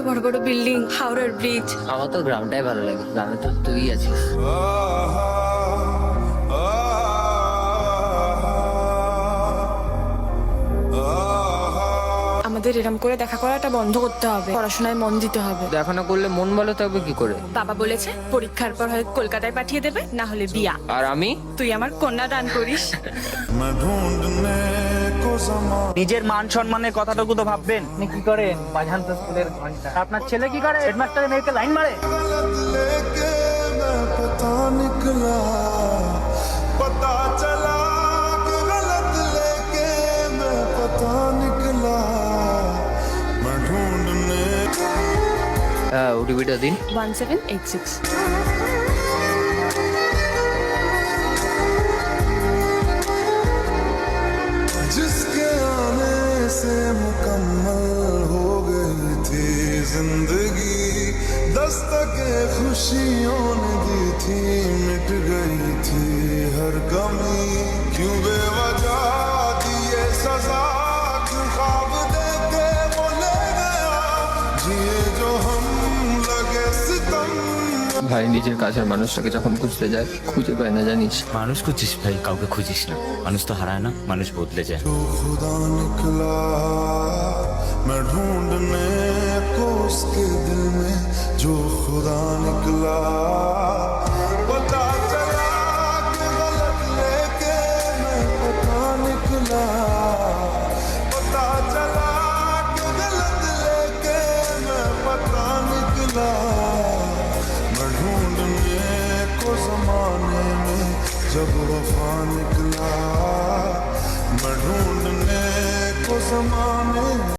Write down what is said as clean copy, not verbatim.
বড় বড় বিল্ডিং, হাওড়ার ব্রিজ। আমার তো গ্রামটাই ভালো লাগে, গ্রামে তো তুই আছিস। আমাদের এরম করে দেখা করাটা বন্ধ করতে হবে, পড়াশোনায় মন দিতে হবে। দেখা না করলে মন ভালো থাকবে কি করে? বাবা বলেছে পরীক্ষার পর হয় কলকাতায় পাঠিয়ে দেবে, না হলে বিয়া। আর আমি তুই আমার কন্যা দান করিস। নিজের মান সম্মানের কথাটুকু তো ভাববেন। আপনি কি করেন? বাজান তো স্কুলের ঘন্টা। আপনার ছেলে কি করে? হেডমাস্টারের মেয়েকে লাইন মারে। ওটিপিটা দিন। 1786। जिसके आने से मुकम्मल हो गई थी जिंदगी, दस्तके खुशियों ने दी थी, मिट गई थी हर कमी। क्यों बेवजह दिए सजा, क्यों ख्वाब देके वो ले गया, जिए जो हम लगे सितम। ভাই নিজের কাছের মানুষটাকে যখন খুঁজতে যায় খুঁজে পায় না, জানিস? মানুষ খুঁজিস ভাই, কাউকে খুঁজিস না। মানুষ তো হারায় না, মানুষ বদলে যায়। जो खुदा निकला मैं ढूंढने को उसके दिल में, जो खुदा निकला पता चला कि गलत लेके मैं पता निकला, पता चला कि गलत लेके मैं पता निकला। मैं ढूंढने को जमाने में जब वफा निकला, मैं ढूंढने को जमाने